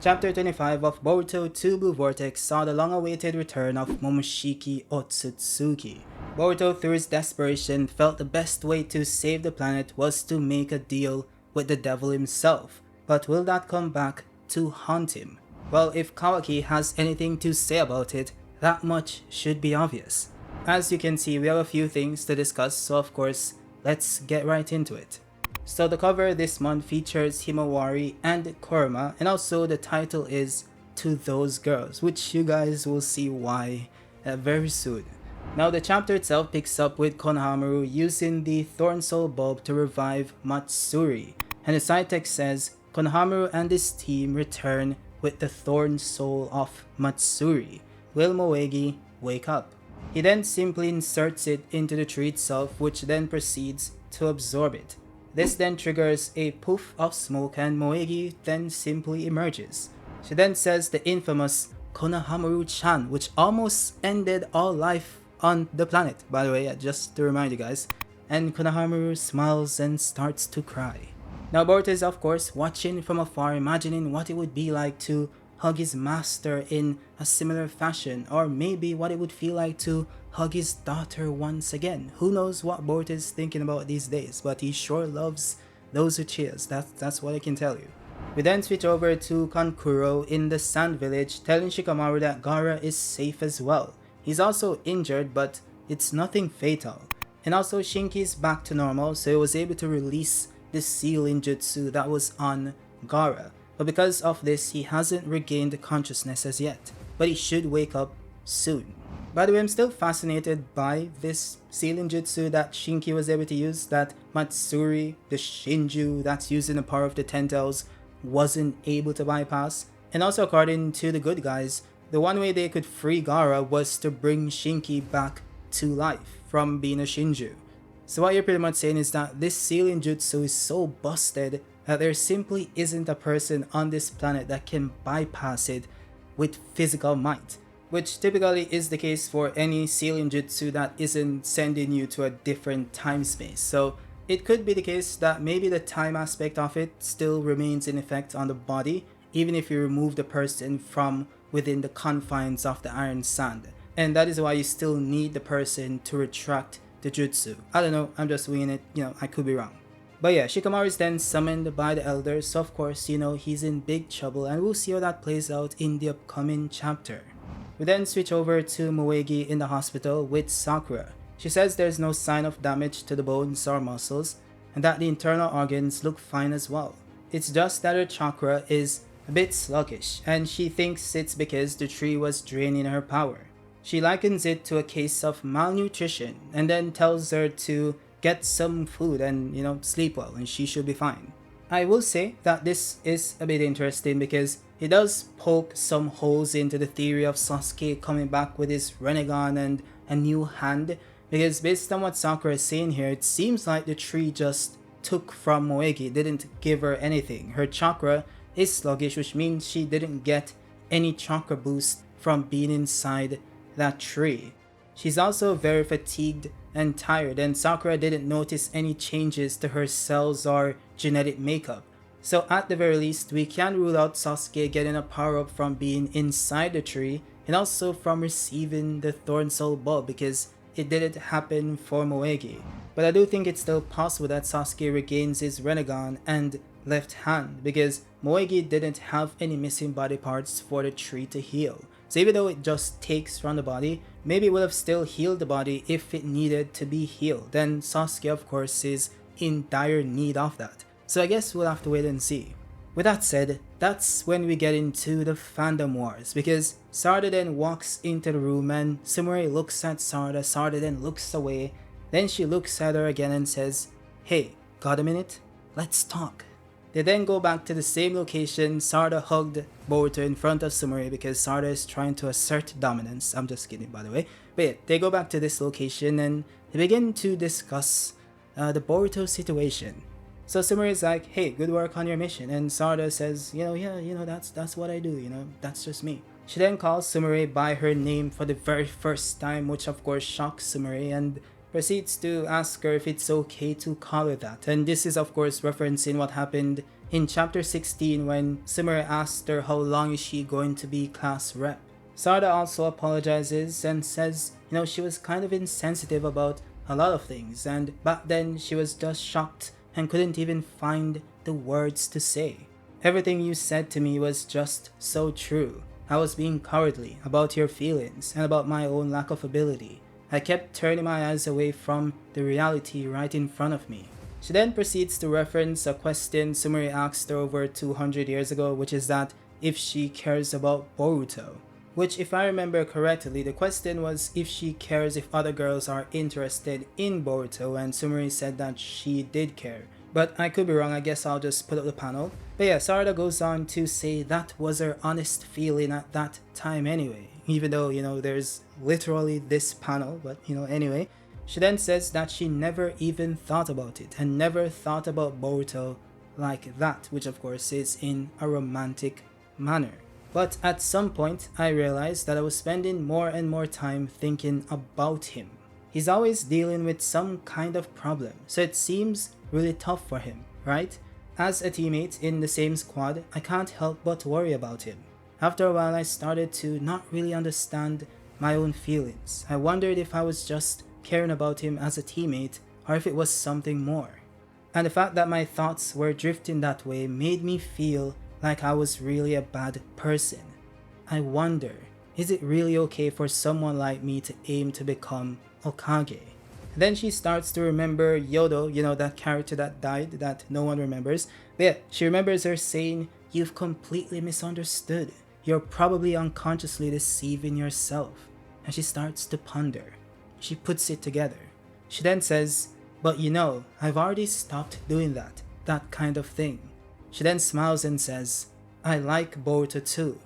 Chapter 25 of Boruto 2 Blue Vortex saw the long-awaited return of Momoshiki Otsutsuki. Boruto, through his desperation, felt the best way to save the planet was to make a deal with the devil himself. But will that come back to haunt him? Well, if Kawaki has anything to say about it, that much should be obvious. As you can see, we have a few things to discuss, so of course, let's get right into it. So the cover this month features Himawari and Kurama, and also the title is To Those Girls, which you guys will see why very soon. Now the chapter itself picks up with Konohamaru using the Thorn Soul Bulb to revive Matsuri, and the side text says Konohamaru and his team return with the Thorn Soul of Matsuri. Will Moegi wake up? He then simply inserts it into the tree itself, which then proceeds to absorb it. This then triggers a poof of smoke and Moegi then simply emerges. She then says the infamous Konohamaru-chan, which almost ended all life on the planet, by the way, just to remind you guys. And Konohamaru smiles and starts to cry. Now Boruto is of course watching from afar, imagining what it would be like to hug his master in a similar fashion, or maybe what it would feel like to hug his daughter once again. Who knows what Boruto is thinking about these days, but he sure loves those who cheers, that's what I can tell you. We then switch over to Kankuro in the Sand Village, telling Shikamaru that Gaara is safe as well. He's also injured, but it's nothing fatal. And also Shinki is back to normal, so he was able to release the sealing jutsu that was on Gaara. But because of this, he hasn't regained consciousness as yet, but he should wake up soon. By the way, I'm still fascinated by this sealing jutsu that Shinki was able to use, that Matsuri, the Shinju that's using the power of the Ten Tails, wasn't able to bypass. And also according to the good guys, the one way they could free Gaara was to bring Shinki back to life from being a Shinju. So what you're pretty much saying is that this sealing jutsu is so busted that there simply isn't a person on this planet that can bypass it with physical might, which typically is the case for any sealing jutsu that isn't sending you to a different time space. So it could be the case that maybe the time aspect of it still remains in effect on the body, even if you remove the person from within the confines of the iron sand. And that is why you still need the person to retract the jutsu. I don't know, I'm just winging it, I could be wrong. But yeah, Shikamaru is then summoned by the elders, so of course, he's in big trouble, and we'll see how that plays out in the upcoming chapter. We then switch over to Moegi in the hospital with Sakura. She says there's no sign of damage to the bones or muscles, and that the internal organs look fine as well. It's just that her chakra is a bit sluggish, and she thinks it's because the tree was draining her power. She likens it to a case of malnutrition, and then tells her to get some food and sleep well, and she should be fine. I will say that this is a bit interesting because it does poke some holes into the theory of Sasuke coming back with his Renegon and a new hand, because based on what Sakura is saying here, it seems like the tree just took from Moegi, didn't give her anything. Her chakra is sluggish, which means she didn't get any chakra boost from being inside that tree. She's also very fatigued and tired, and Sakura didn't notice any changes to her cells or genetic makeup. So at the very least, we can rule out Sasuke getting a power up from being inside the tree, and also from receiving the Thorn Soul Bulb, because it didn't happen for Moegi. But I do think it's still possible that Sasuke regains his Renegon and left hand, because Moegi didn't have any missing body parts for the tree to heal. So even though it just takes from the body, maybe it would have still healed the body if it needed to be healed. Then Sasuke of course is in dire need of that. So I guess we'll have to wait and see. With that said, that's when we get into the fandom wars, because Sarada then walks into the room and Sumire looks at Sarada, Sarada then looks away, then she looks at her again and says, "Hey, got a minute? Let's talk." They then go back to the same location. Sarada hugged Boruto in front of Sumire because Sarada is trying to assert dominance. I'm just kidding, by the way. But yeah, they go back to this location and they begin to discuss the Boruto situation. So Sumire is like, "Hey, good work on your mission." And Sarada says, that's what I do, that's just me. She then calls Sumire by her name for the very first time, which of course shocks Sumire, and proceeds to ask her if it's okay to call her that. And this is of course referencing what happened in chapter 16 when Sumire asked her how long is she going to be class rep. Sarada also apologizes and says, she was kind of insensitive about a lot of things, and back then she was just shocked and couldn't even find the words to say. Everything you said to me was just so true. I was being cowardly about your feelings and about my own lack of ability. I kept turning my eyes away from the reality right in front of me. She then proceeds to reference a question Sumire asked her over 200 years ago, which is that if she cares about Boruto. Which, if I remember correctly, the question was if she cares if other girls are interested in Boruto, and Sumire said that she did care. But I could be wrong, I guess I'll just put up the panel. But yeah, Sarada goes on to say that was her honest feeling at that time anyway. Even though, there's literally this panel, but anyway. She then says that she never even thought about it and never thought about Boruto like that, which of course is in a romantic manner. But at some point, I realized that I was spending more and more time thinking about him. He's always dealing with some kind of problem, so it seems really tough for him, right? As a teammate in the same squad, I can't help but worry about him. After a while, I started to not really understand my own feelings. I wondered if I was just caring about him as a teammate or if it was something more. And the fact that my thoughts were drifting that way made me feel like I was really a bad person. I wonder, is it really okay for someone like me to aim to become Hokage? Then she starts to remember Yodo, that character that died that no one remembers. But yeah, she remembers her saying, "You've completely misunderstood. You're probably unconsciously deceiving yourself." And she starts to ponder. She puts it together. She then says, "But I've already stopped doing that kind of thing." She then smiles and says, "I like Boruto too."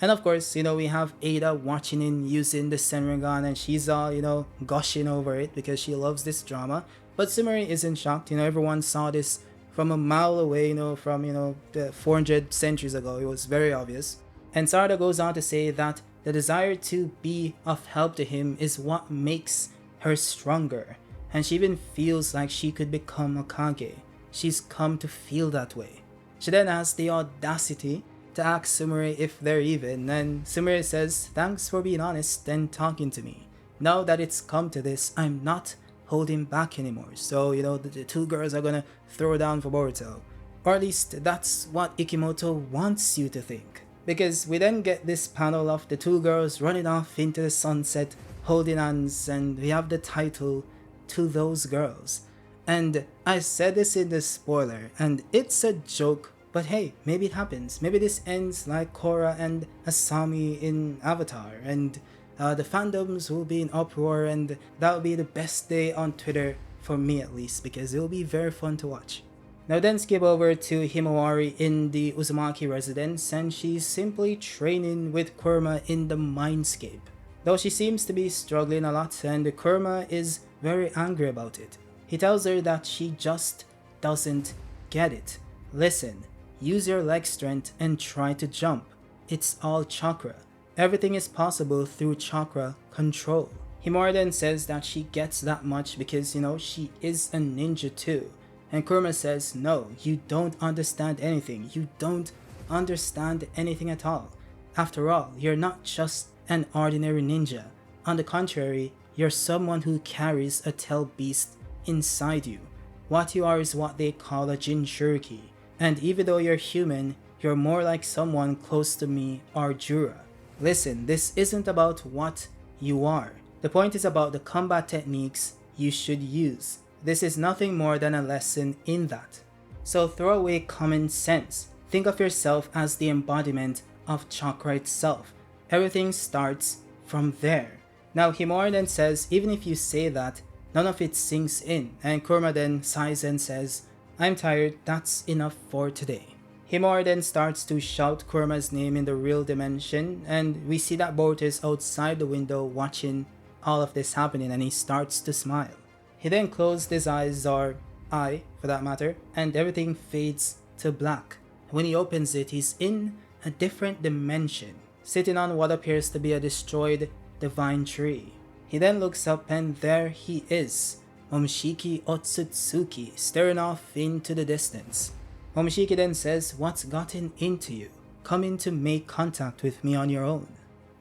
And of course, we have Ada watching him using the Senringan, and she's all, gushing over it because she loves this drama. But Sumire isn't shocked. Everyone saw this from a mile away, from, the 400 centuries ago. It was very obvious. And Sarada goes on to say that the desire to be of help to him is what makes her stronger. And she even feels like she could become a Kage. She's come to feel that way. She then has the audacity to ask Sumire if they're even, and Sumire says, "Thanks for being honest and talking to me. Now that it's come to this, I'm not holding back anymore." So, the two girls are gonna throw down for Boruto. Or at least that's what Ikimoto wants you to think. Because we then get this panel of the two girls running off into the sunset, holding hands, and we have the title, "To Those Girls." And I said this in the spoiler, and it's a joke, but hey, maybe it happens. Maybe this ends like Korra and Asami in Avatar, and the fandoms will be in uproar, and that'll be the best day on Twitter, for me at least, because it'll be very fun to watch. Now then skip over to Himawari in the Uzumaki residence, and she's simply training with Kurama in the mindscape. Though she seems to be struggling a lot, and Kurama is very angry about it. He tells her that she just doesn't get it. Listen, use your leg strength and try to jump. It's all chakra. Everything is possible through chakra control. Himawari then says that she gets that much because, she is a ninja too. And Kurama says, "No, you don't understand anything. You don't understand anything at all. After all, you're not just an ordinary ninja. On the contrary, you're someone who carries a tail beast inside you. What you are is what they call a Jinchuriki. And even though you're human, you're more like someone close to me or Jura. Listen, this isn't about what you are. The point is about the combat techniques you should use. This is nothing more than a lesson in that. So throw away common sense. Think of yourself as the embodiment of chakra itself. Everything starts from there." Now Himawari then says, even if you say that, none of it sinks in, and Kurama then sighs and says, "I'm tired, that's enough for today." Himawari then starts to shout Kurama's name in the real dimension, and we see that Boruto is outside the window watching all of this happening, and he starts to smile. He then closed his eyes, or eye for that matter, and everything fades to black. When he opens it, he's in a different dimension, sitting on what appears to be a destroyed divine tree. He then looks up, and there he is, Momoshiki Otsutsuki, staring off into the distance. Momoshiki then says, "What's gotten into you? Come in to make contact with me on your own."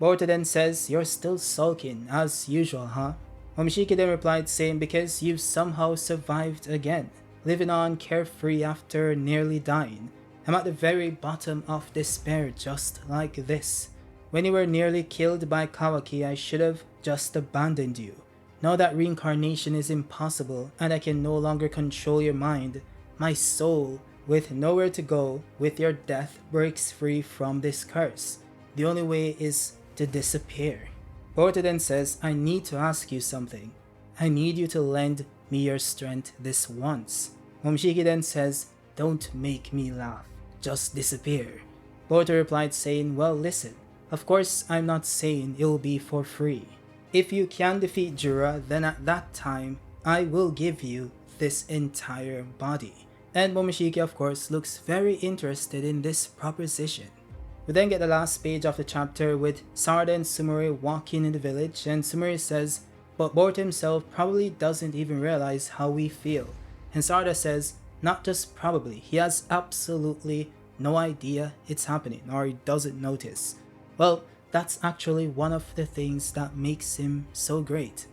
Boruto then says, "You're still sulking, as usual, huh?" Momoshiki then replied saying, "Because you've somehow survived again, living on carefree after nearly dying. I'm at the very bottom of despair just like this. When you were nearly killed by Kawaki, I should have just abandoned you. Now that reincarnation is impossible and I can no longer control your mind, my soul, with nowhere to go with your death, breaks free from this curse. The only way is to disappear." Boruto then says, "I need to ask you something. I need you to lend me your strength this once." Momoshiki then says, "Don't make me laugh. Just disappear." Boruto replied saying, "Well, listen. Of course, I'm not saying it'll be for free. If you can defeat Jura, then at that time, I will give you this entire body." And Momoshiki, of course, looks very interested in this proposition. We then get the last page of the chapter with Sarada and Sumire walking in the village, and Sumire says, "But Boruto himself probably doesn't even realize how we feel." And Sarada says, "Not just probably, he has absolutely no idea it's happening, or he doesn't notice." Well, that's actually one of the things that makes him so great.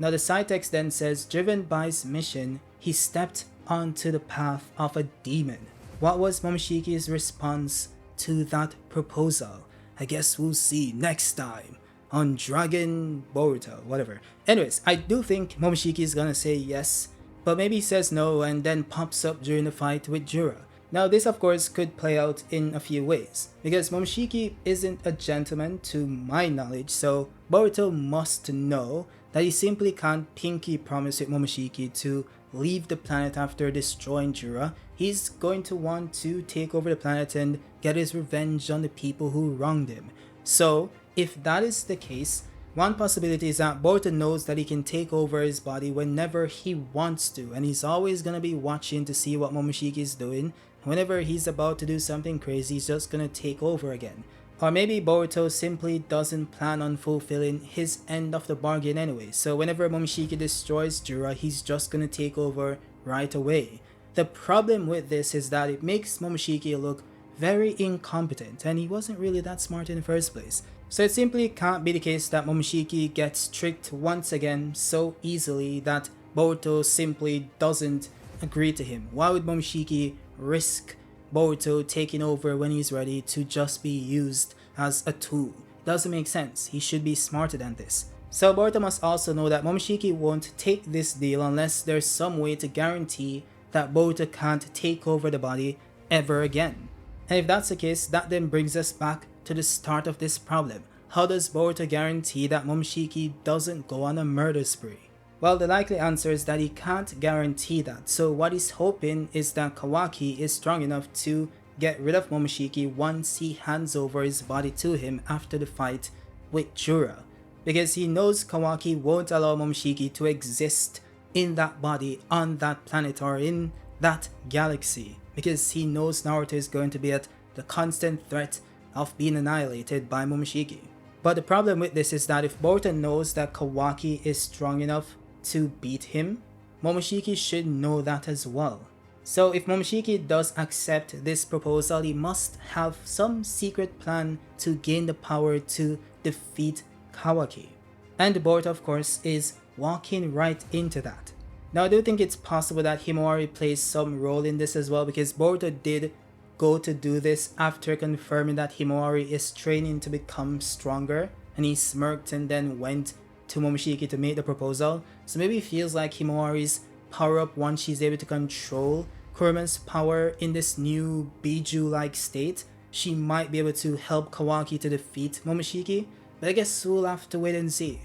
Now the side text then says, "Driven by his mission, he stepped onto the path of a demon." What was Momoshiki's response to that proposal? I guess we'll see next time on Dragon Boruto, whatever. Anyways, I do think Momoshiki is gonna say yes, but maybe he says no and then pops up during the fight with Jura. Now this of course could play out in a few ways, because Momoshiki isn't a gentleman to my knowledge, so Boruto must know that he simply can't pinky promise with Momoshiki to leave the planet after destroying Jura. He's going to want to take over the planet and get his revenge on the people who wronged him. So if that is the case, one possibility is that Boruto knows that he can take over his body whenever he wants to, and he's always gonna be watching to see what Momoshiki is doing. Whenever he's about to do something crazy, he's just gonna take over again. Or maybe Boruto simply doesn't plan on fulfilling his end of the bargain anyway, so whenever Momoshiki destroys Jura, he's just gonna take over right away. The problem with this is that it makes Momoshiki look very incompetent, and he wasn't really that smart in the first place. So it simply can't be the case that Momoshiki gets tricked once again so easily that Boruto simply doesn't agree to him. Why would Momoshiki risk Boruto taking over when he's ready to just be used as a tool? Doesn't make sense. He should be smarter than this. So Boruto must also know that Momoshiki won't take this deal unless there's some way to guarantee that Boruto can't take over the body ever again. And if that's the case, that then brings us back to the start of this problem. How does Boruto guarantee that Momoshiki doesn't go on a murder spree? Well, the likely answer is that he can't guarantee that, so what he's hoping is that Kawaki is strong enough to get rid of Momoshiki once he hands over his body to him after the fight with Jura. Because he knows Kawaki won't allow Momoshiki to exist in that body, on that planet, or in that galaxy. Because he knows Naruto is going to be at the constant threat of being annihilated by Momoshiki. But the problem with this is that if Boruto knows that Kawaki is strong enough to beat him, Momoshiki should know that as well. So if Momoshiki does accept this proposal, he must have some secret plan to gain the power to defeat Kawaki. And Boruto of course is walking right into that. Now I do think it's possible that Himawari plays some role in this as well, because Boruto did go to do this after confirming that Himawari is training to become stronger, and he smirked and then went to Momoshiki to make the proposal. So maybe it feels like Himawari's power up once she's able to control Kuruman's power in this new Biju-like state, she might be able to help Kawaki to defeat Momoshiki, but I guess we'll have to wait and see.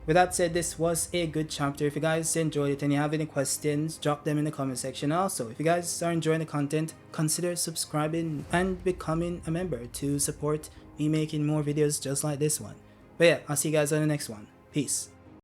With that said, this was a good chapter. If you guys enjoyed it and you have any questions, drop them in the comment section. Also, if you guys are enjoying the content, consider subscribing and becoming a member to support me making more videos just like this one. But yeah, I'll see you guys on the next one. Peace.